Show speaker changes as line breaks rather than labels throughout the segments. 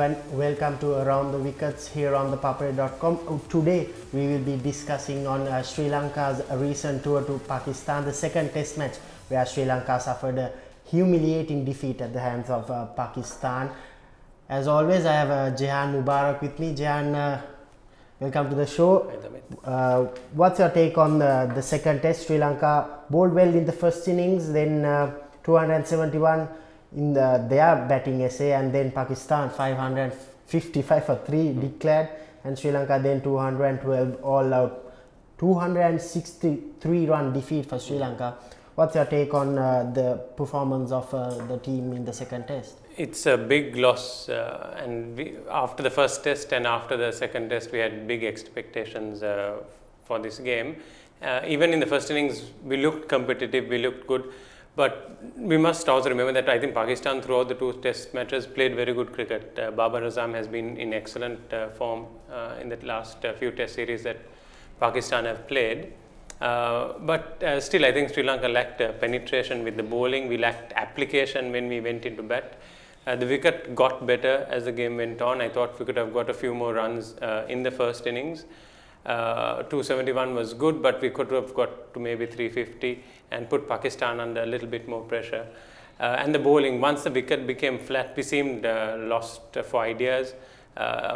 everyone, welcome to Around the Wickets here on ThePapare.com. Today we will be discussing on Sri Lanka's recent tour to Pakistan, the second test match where Sri Lanka suffered a humiliating defeat at the hands of Pakistan. As always, I have Jehan Mubarak with me. Jehan, welcome to the show. What's your take on the second test? Sri Lanka bowled well in the first innings, then 271 in their batting essay, and then Pakistan 555 for 3 declared, and Sri Lanka then 212 all out. 263 run defeat for Sri Lanka. What's your take on the performance of the team in the second test?
It's a big loss, and after the first test and after the second test, we had big expectations for this game. Even in the first innings, we looked competitive, we looked good, but we must also remember that I think Pakistan throughout the 2 test matches played very good cricket. Babar Azam has been in excellent form in the last few test series that Pakistan have played. But still, I think Sri Lanka lacked penetration with the bowling. We lacked application when we went into bat. The wicket got better as the game went on. I thought we could have got a few more runs in the first innings. 271 was good, but we could have got to maybe 350 and put Pakistan under a little bit more pressure. And the bowling, once the wicket became flat, we seemed lost for ideas.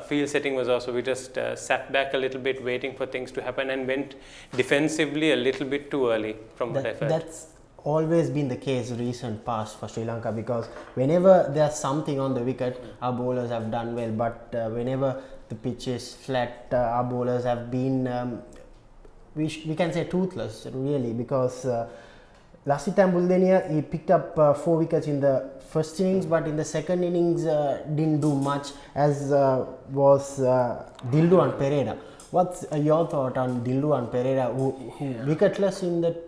Field setting was also, we just sat back a little bit waiting for things to happen and went defensively a little bit too early from what I felt.
That's always been the case recent past for Sri Lanka, because whenever there's something on the wicket, our bowlers have done well, but whenever the pitch is flat, our bowlers have been, we can say, toothless really, because Lasith Ambuldeniya, he picked up 4 wickets in the first innings, but in the second innings didn't do much, as was Dilruwan Perera. What's your thought on Dilruwan Perera, who wicketless in the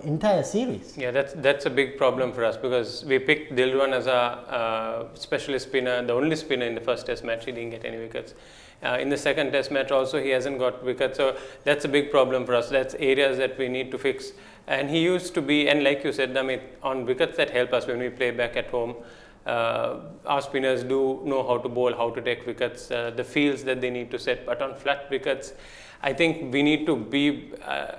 entire series?
Yeah, that's a big problem for us, because we picked Dilruwan as a specialist spinner, the only spinner in the first test match. He didn't get any wickets. In the second test match also, he hasn't got wickets, so that's a big problem for us. That's areas that we need to fix. And he used to be, and like you said, Damith, on wickets that help us when we play back at home. Our spinners do know how to bowl, how to take wickets, the fields that they need to set, but on flat wickets, I think we need to be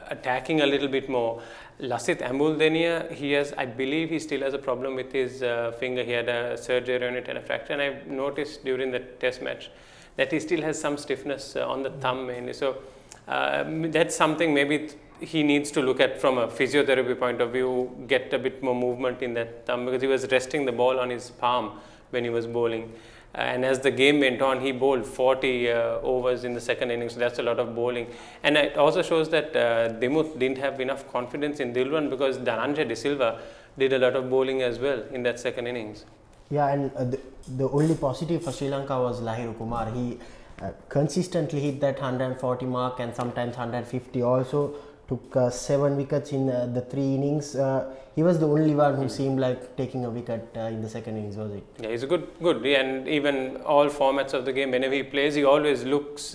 attacking a little bit more. Lasith Ambuldeniya, I believe he still has a problem with his finger. He had a surgery on it and a fracture, and I've noticed during the test match that he still has some stiffness on the thumb mainly. So that's something maybe he needs to look at from a physiotherapy point of view, get a bit more movement in that thumb, because he was resting the ball on his palm when he was bowling. And as the game went on, he bowled 40 overs in the second innings, so that's a lot of bowling. And it also shows that Damith didn't have enough confidence in Dilruwan, because Dhananjay De Silva did a lot of bowling as well in that second innings.
Yeah, and the only positive for Sri Lanka was Lahiru Kumar. He consistently hit that 140 mark and sometimes 150 also. Took 7 wickets in the 3 innings. He was the only one who seemed like taking a wicket in the second innings, was it?
Yeah, he's good, and even all formats of the game, whenever he plays, he always looks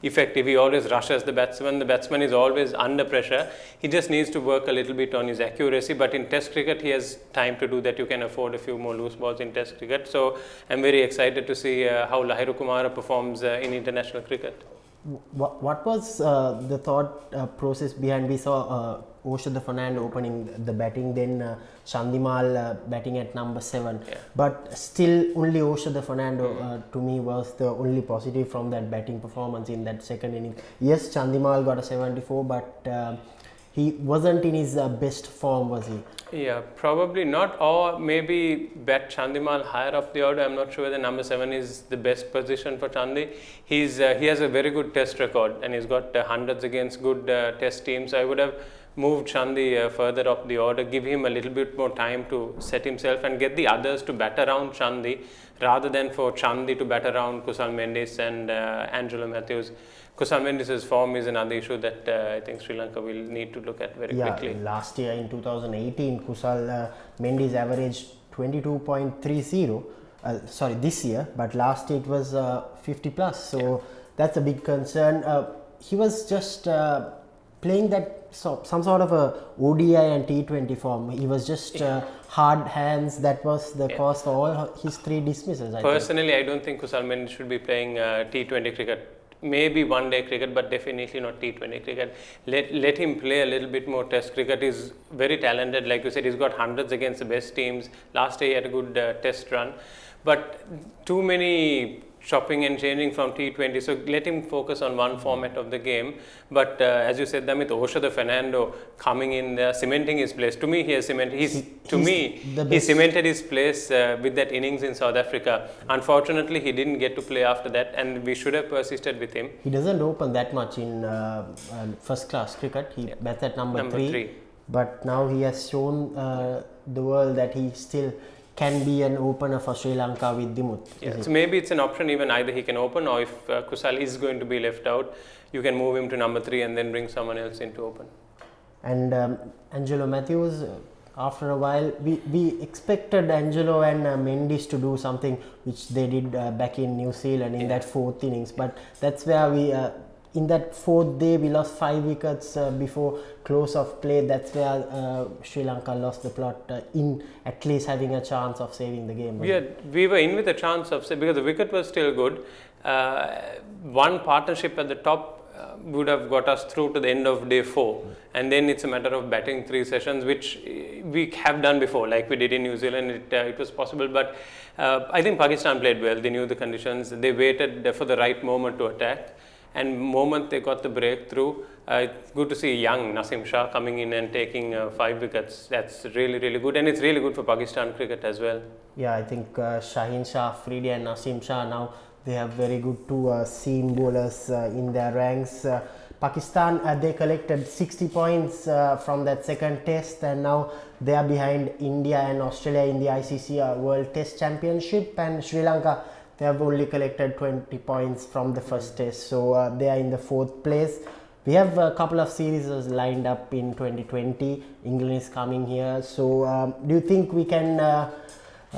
effective. He always rushes the batsman. The batsman is always under pressure. He just needs to work a little bit on his accuracy, but in Test cricket, he has time to do that. You can afford a few more loose balls in Test cricket. So I'm very excited to see how Lahiru Kumar performs in international cricket.
What was the thought process behind? We saw Oshada Fernando opening the batting, then Chandimal batting at number 7. Yeah. But still, only Oshada Fernando to me was the only positive from that batting performance in that second inning. Yes, Chandimal got a 74, but he wasn't in his best form, was he?
Yeah, probably not, or maybe bat Chandimal higher up the order. I'm not sure whether number 7 is the best position for Chandi. He has a very good test record, and he's got hundreds against good test teams. I would have moved Chandi further up the order, give him a little bit more time to set himself and get the others to bat around Chandi, rather than for Chandi to bat around Kusal Mendis and Angelo Matthews. Kusal Mendis' form is another issue that I think Sri Lanka will need to look at very quickly.
Last year in 2018, Kusal Mendis averaged 22.30. Sorry, this year, but last year it was 50 plus. So that's a big concern. He was just playing that some sort of a ODI and T20 form. He was just hard hands. That was the cause for all his 3 dismisses.
Personally, I don't think Kusal Mendis should be playing T20 cricket. Maybe one-day cricket, but definitely not T20 cricket. Let him play a little bit more Test cricket. He's very talented, like you said. He's got hundreds against the best teams. Last day he had a good Test run, but too many chopping and changing from T20. So let him focus on one format of the game. But as you said, Damith, Oshada Fernando coming in there, cementing his place. To me, he has cemented. He cemented his place with that innings in South Africa. Unfortunately, he didn't get to play after that, and we should have persisted with him.
He doesn't open that much in first-class cricket. He bats at number 3. But now he has shown the world that he still can be an opener for Sri Lanka with Dimuth.
So maybe it's an option. Even either he can open, or if Kusal is going to be left out, you can move him to number 3 and then bring someone else in to open.
And Angelo Matthews, after a while, we expected Angelo and Mendes to do something which they did back in New Zealand in that 4th innings. But that's where we, in that 4th day, we lost 5 wickets before close of play. That's where Sri Lanka lost the plot in at least having a chance of saving the game.
We were in with a chance of because the wicket was still good. One partnership at the top would have got us through to the end of day 4, and then it's a matter of batting 3 sessions, which we have done before, like we did in New Zealand. It was possible, but I think Pakistan played well. They knew the conditions. They waited for the right moment to attack. And moment they got the breakthrough, it's good to see young Naseem Shah coming in and taking 5 wickets. That's really, really good, and it's really good for Pakistan cricket as well.
Yeah, I think Shaheen Shah Afridi and Naseem Shah, now they have very good 2 seam bowlers in their ranks. Pakistan, they collected 60 points from that second test, and now they are behind India and Australia in the ICC World Test Championship, and Sri Lanka, they have only collected 20 points from the first test, so they are in the 4th place. We have a couple of series lined up in 2020. England is coming here, so do you think we can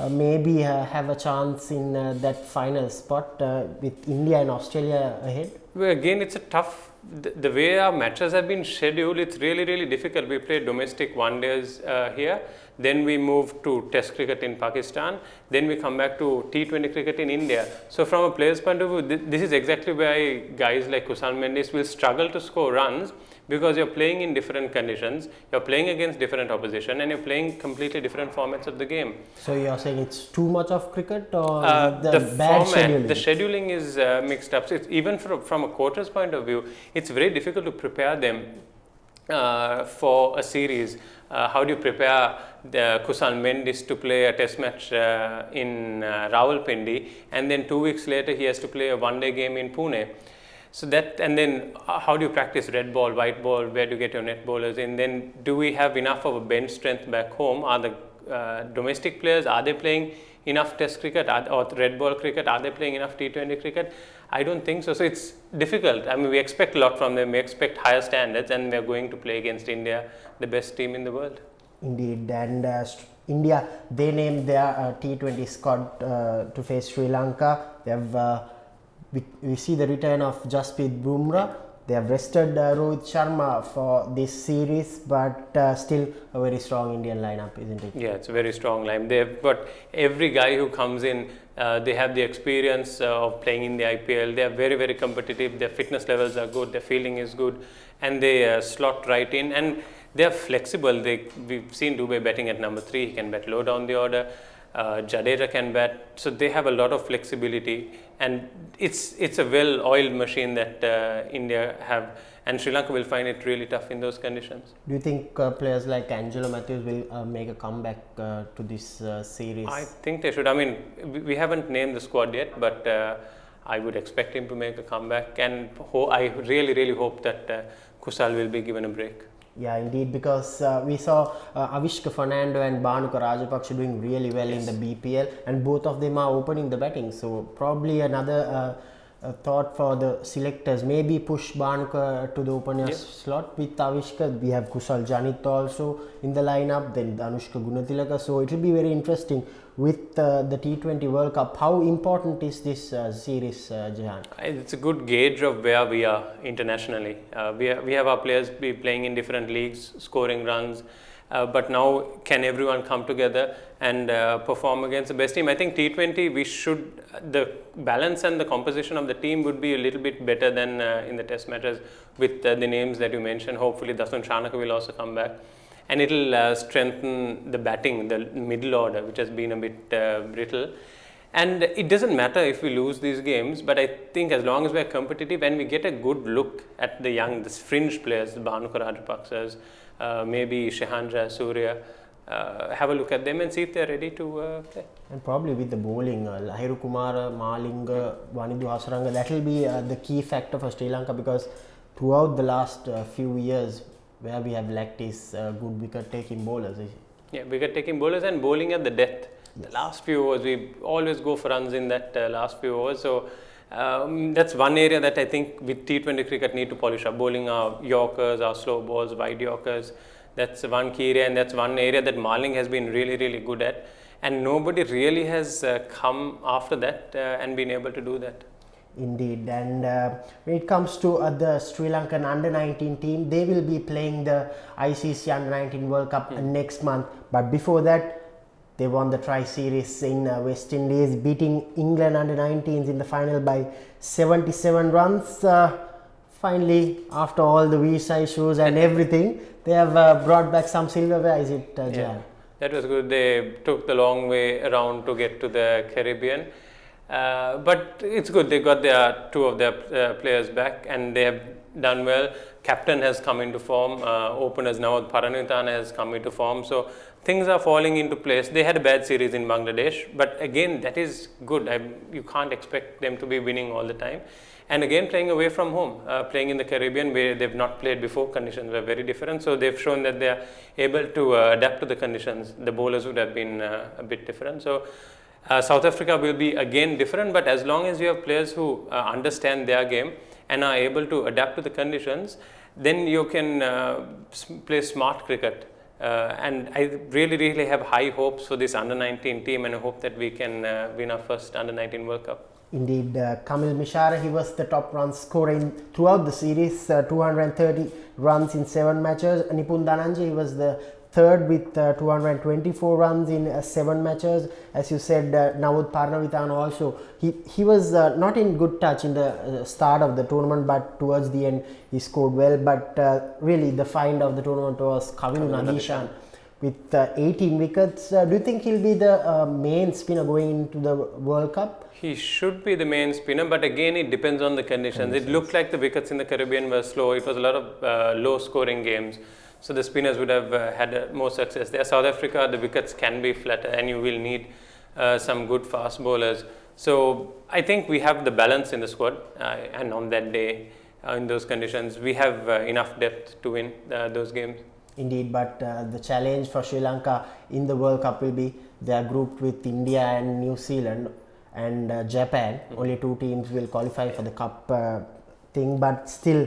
maybe have a chance in that final spot with India and Australia ahead?
Well, again, it's a tough. The way our matches have been scheduled, it's really, really difficult. We play domestic one-days here, then we move to Test cricket in Pakistan, then we come back to T20 cricket in India. So from a player's point of view, this is exactly why guys like Kusal Mendis will struggle to score runs, because you're playing in different conditions, you're playing against different opposition, and you're playing completely different formats of the game.
So you're saying it's too much of cricket, or
the
bad
format,
scheduling?
the scheduling is mixed up. So it's, even from a coach's point of view, it's very difficult to prepare them for a series. How do you prepare Kusal Mendis to play a test match in Rawalpindi, and then 2 weeks later he has to play a one-day game in Pune? So that, and then how do you practice red ball, white ball, where do you get your net bowlers in? Then do we have enough of a bench strength back home? Are the domestic players, are they playing enough test cricket or red ball cricket? Are they playing enough T20 cricket? I don't think so. So it's difficult. I mean, we expect a lot from them. We expect higher standards, and we're going to play against India, the best team in the world.
Indeed, and India, they named their T20 squad to face Sri Lanka. They have we see the return of Jasprit Bumrah. They have rested Rohit Sharma for this series, but still a very strong Indian lineup, isn't it?
Yeah, it's a very strong line. They've got every guy who comes in, they have the experience of playing in the IPL. They are very, very competitive. Their fitness levels are good. Their fielding is good, and they slot right in. And they are flexible. We've seen Dubey batting at number 3. He can bat low down the order. Jadeja can bat, so they have a lot of flexibility, and it's a well-oiled machine that India have, and Sri Lanka will find it really tough in those conditions.
Do you think players like Angelo Matthews will make a comeback to this series?
I think they should. I mean, we haven't named the squad yet, but I would expect him to make a comeback, and I really, really hope that Kusal will be given a break.
Yeah, indeed, because we saw Avishka Fernando and Bhanuka Rajapaksa doing really well in the BPL, and both of them are opening the batting. So probably another thought for the selectors, maybe push Bhanuka to the opener slot with Avishka. We have Kusal Janit also in the lineup, then Anushka Gunatilaka. So it will be very interesting with the T20 World Cup. How important is this series, Jehan?
It's a good gauge of where we are internationally. We have our players be playing in different leagues, scoring runs, but now can everyone come together and perform against the best team? I think T20 the balance and the composition of the team would be a little bit better than in the test matches with the names that you mentioned. Hopefully Dasun Shanaka will also come back, and it'll strengthen the batting, the middle order, which has been a bit brittle. And it doesn't matter if we lose these games, but I think as long as we're competitive and we get a good look at the fringe players, the Bhanuka Rajapaksas, maybe Shehan Jayasuriya, have a look at them and see if they're ready to play.
And probably with the bowling, Lahiru Kumara, Malinga, Vanidu Hasaranga, that will be the key factor for Sri Lanka, because throughout the last few years, where we have lacked is good wicket-taking bowlers.
Yeah, wicket-taking bowlers and bowling at the death. Yes. The last few overs, we always go for runs in that last few overs. So that's one area that I think with T20 cricket need to polish up. Bowling our Yorkers, our slow balls, wide Yorkers. That's one key area, and that's one area that Maling has been really, really good at. And nobody really has come after that and been able to do that.
Indeed, and when it comes to the Sri Lankan under-19 team, they will be playing the ICC under-19 World Cup next month. But before that, they won the Tri-Series in West Indies, beating England under-19s in the final by 77 runs. Finally, after all the visa issues and everything, they have brought back some silverware. Is it, Jehan?
Yeah, that was good. They took the long way around to get to the Caribbean. But it's good, they got two of their players back and they have done well. Captain has come into form, openers now, Paranitana has come into form, so things are falling into place. They had a bad series in Bangladesh, but again that is good. You can't expect them to be winning all the time. And again, playing away from home, playing in the Caribbean where they've not played before, conditions were very different, so they've shown that they are able to adapt to the conditions. The bowlers would have been a bit different. So South Africa will be again different, but as long as you have players who understand their game and are able to adapt to the conditions, then you can play smart cricket. And I really, really have high hopes for this under-19 team, and I hope that we can win our first under-19 World Cup.
Indeed, Kamil Mishara, he was the top run scorer throughout the series, 230 runs in 7 matches. Nipun Dhananjay, he was the third with 224 runs in 7 matches. As you said, Nawud Parnavithan also, he was not in good touch in the start of the tournament, but towards the end he scored well. But really the find of the tournament was Kavinu Nadishan with 18 wickets. Do you think he'll be the main spinner going into the World Cup?
He should be the main spinner, but again it depends on the conditions. It looked like the wickets in the Caribbean were slow. It was a lot of low scoring games. So the spinners would have had more success there. South Africa, the wickets can be flatter and you will need some good fast bowlers. So I think we have the balance in the squad, and on that day, in those conditions, we have enough depth to win those games.
Indeed, but the challenge for Sri Lanka in the World Cup will be they are grouped with India and New Zealand and Japan. Only 2 teams will qualify for the cup thing, but still,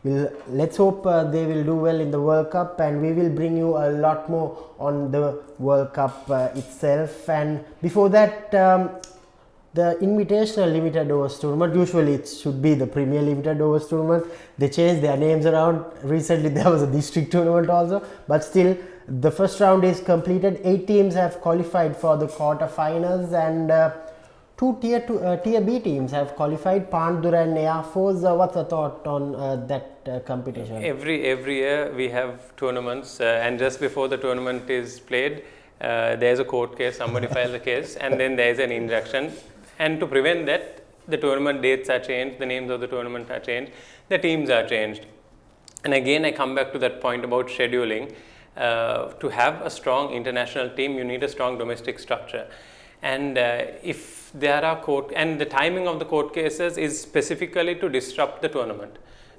let's hope they will do well in the World Cup, and we will bring you a lot more on the World Cup itself. And before that, the Invitational Limited Overs Tournament, usually it should be the Premier Limited Overs Tournament. They changed their names around. Recently there was a district tournament also, but still the first round is completed. 8 teams have qualified for the quarter-finals, and 2 tier B teams have qualified, Pandura and Air Force. What's the thought on that competition?
Every year we have tournaments, and just before the tournament is played, there's a court case, somebody files a case, and then there's an injunction. And to prevent that, the tournament dates are changed, the names of the tournament are changed, the teams are changed. And again, I come back to that point about scheduling. To have a strong international team, you need a strong domestic structure. And if there are and the timing of the court cases is specifically to disrupt the tournament.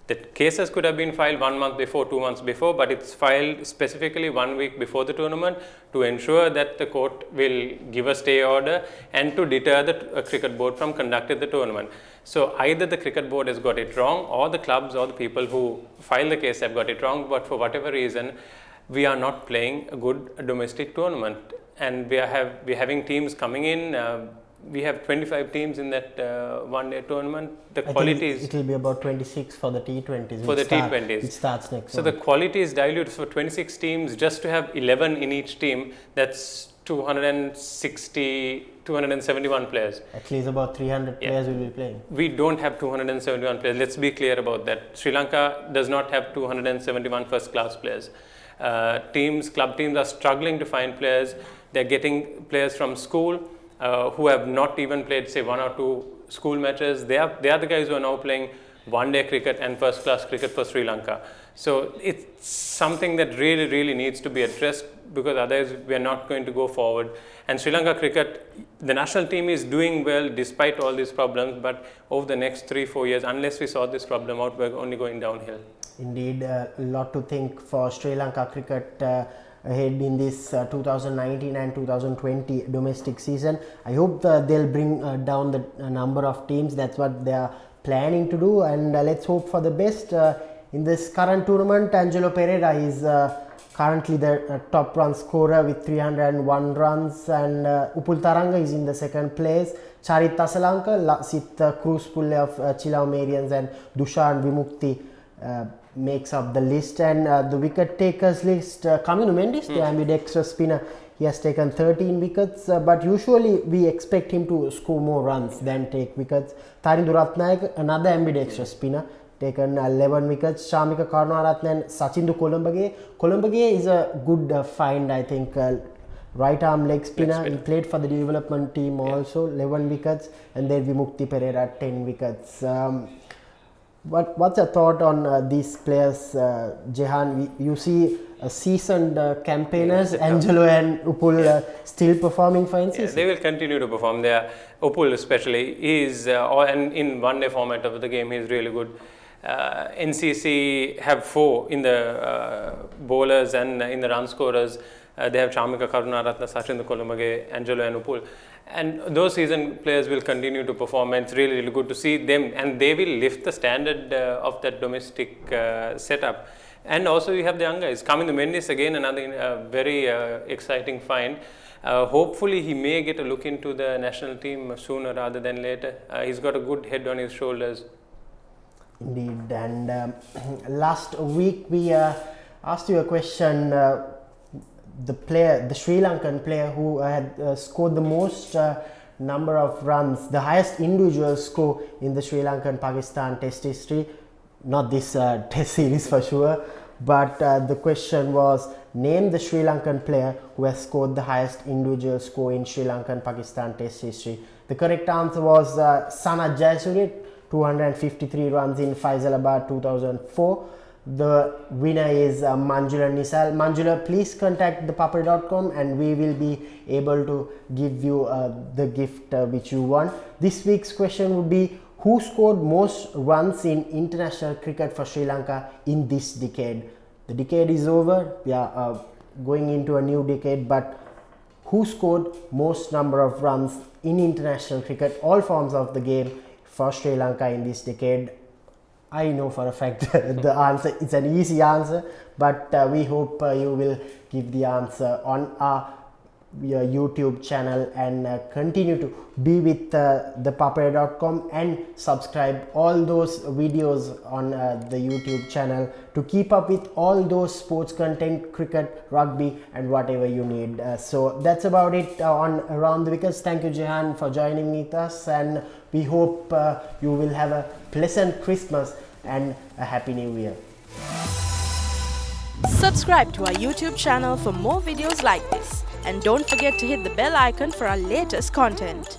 The cases could have been filed 1 month before, 2 months before, but it's filed specifically 1 week before the tournament to ensure that the court will give a stay order and to deter the cricket board from conducting the tournament. So either the cricket board has got it wrong, or the clubs or the people who file the case have got it wrong, but for whatever reason, we are not playing a good domestic tournament. and we're having teams coming in. We have 25 teams in that one-day tournament. The quality is...
It will be about 26 for the T20s.
For the T20s.
It starts next
So the quality is diluted. For 26 teams, just to have 11 in each team, that's 271 players.
At least about 300 players will be playing.
We don't have 271 players. Let's be clear about that. Sri Lanka does not have 271 first-class players. Club teams are struggling to find players. They're getting players from school who have not even played, say, 1 or 2 school matches. They are the guys who are now playing one-day cricket and first-class cricket for Sri Lanka. So it's something that really, really needs to be addressed, because otherwise we are not going to go forward. And Sri Lanka cricket, the national team is doing well despite all these problems, but over the next 3-4 years, unless we sort this problem out, we're only going downhill.
Indeed, a lot to think for Sri Lanka cricket ahead in this 2019 and 2020 domestic season. I hope they'll bring down the number of teams. That's what they are planning to do, and let's hope for the best. In this current tournament, Angelo Pereira is currently the top run scorer with 301 runs, and Upul Taranga is in the second place. Charit Tasalanka, Lasit Cruz Pulle of Chilau Marians, and Dushan Vimukti makes up the list. And the wicket takers list, Kaminu Mendis, the ambidextrous spinner, he has taken 13 wickets, but usually we expect him to score more runs than take wickets. Tharindu Ratnayaka, another ambidextrous spinner, taken 11 wickets. Shamika Karunaratne and Sachindu Columbage is a good find, I think. Right arm leg spinner. He played for the development team also, 11 wickets, and then Vimukti Pereira, 10 wickets. What's your thought on these players, Jehan? You see seasoned campaigners, Angelo and Upul, still performing for NCC?
They will continue to perform. Upul especially is, and in one-day format of the game, he is really good. NCC have 4 in the bowlers and in the run scorers. They have Chamika Karunaratne, Sachin Columbage, Angelo and Upul. And those seasoned players will continue to perform, and it's really, really good to see them, and they will lift the standard of that domestic setup. And also you have the young guys. Kaminu Mendis, again, another very exciting find. Hopefully he may get a look into the national team sooner rather than later. He's got a good head on his shoulders.
Indeed. And last week we asked you a question. The Sri Lankan player who had scored the most number of runs, the highest individual score in the Sri Lankan-Pakistan Test history, not this Test series for sure, but the question was, name the Sri Lankan player who has scored the highest individual score in Sri Lankan-Pakistan Test history. The correct answer was Sanath Jayasuriya, 253 runs in Faisalabad 2004. The winner is Manjula Nisal. Manjula, please contact ThePapare.com and we will be able to give you the gift which you want. This week's question would be, who scored most runs in international cricket for Sri Lanka in this decade? The decade is over. We are going into a new decade, but who scored most number of runs in international cricket, all forms of the game, for Sri Lanka in this decade? I know for a fact the answer, it's an easy answer, but we hope you will give the answer on our YouTube channel, and continue to be with ThePapare.com and subscribe all those videos on the YouTube channel to keep up with all those sports content, cricket, rugby and whatever you need. So that's about it on Around the Wickets. Thank you, Jehan, for joining with us, and we hope you will have a pleasant Christmas and a happy New Year.
Subscribe to our YouTube channel for more videos like this, and don't forget to hit the bell icon for our latest content.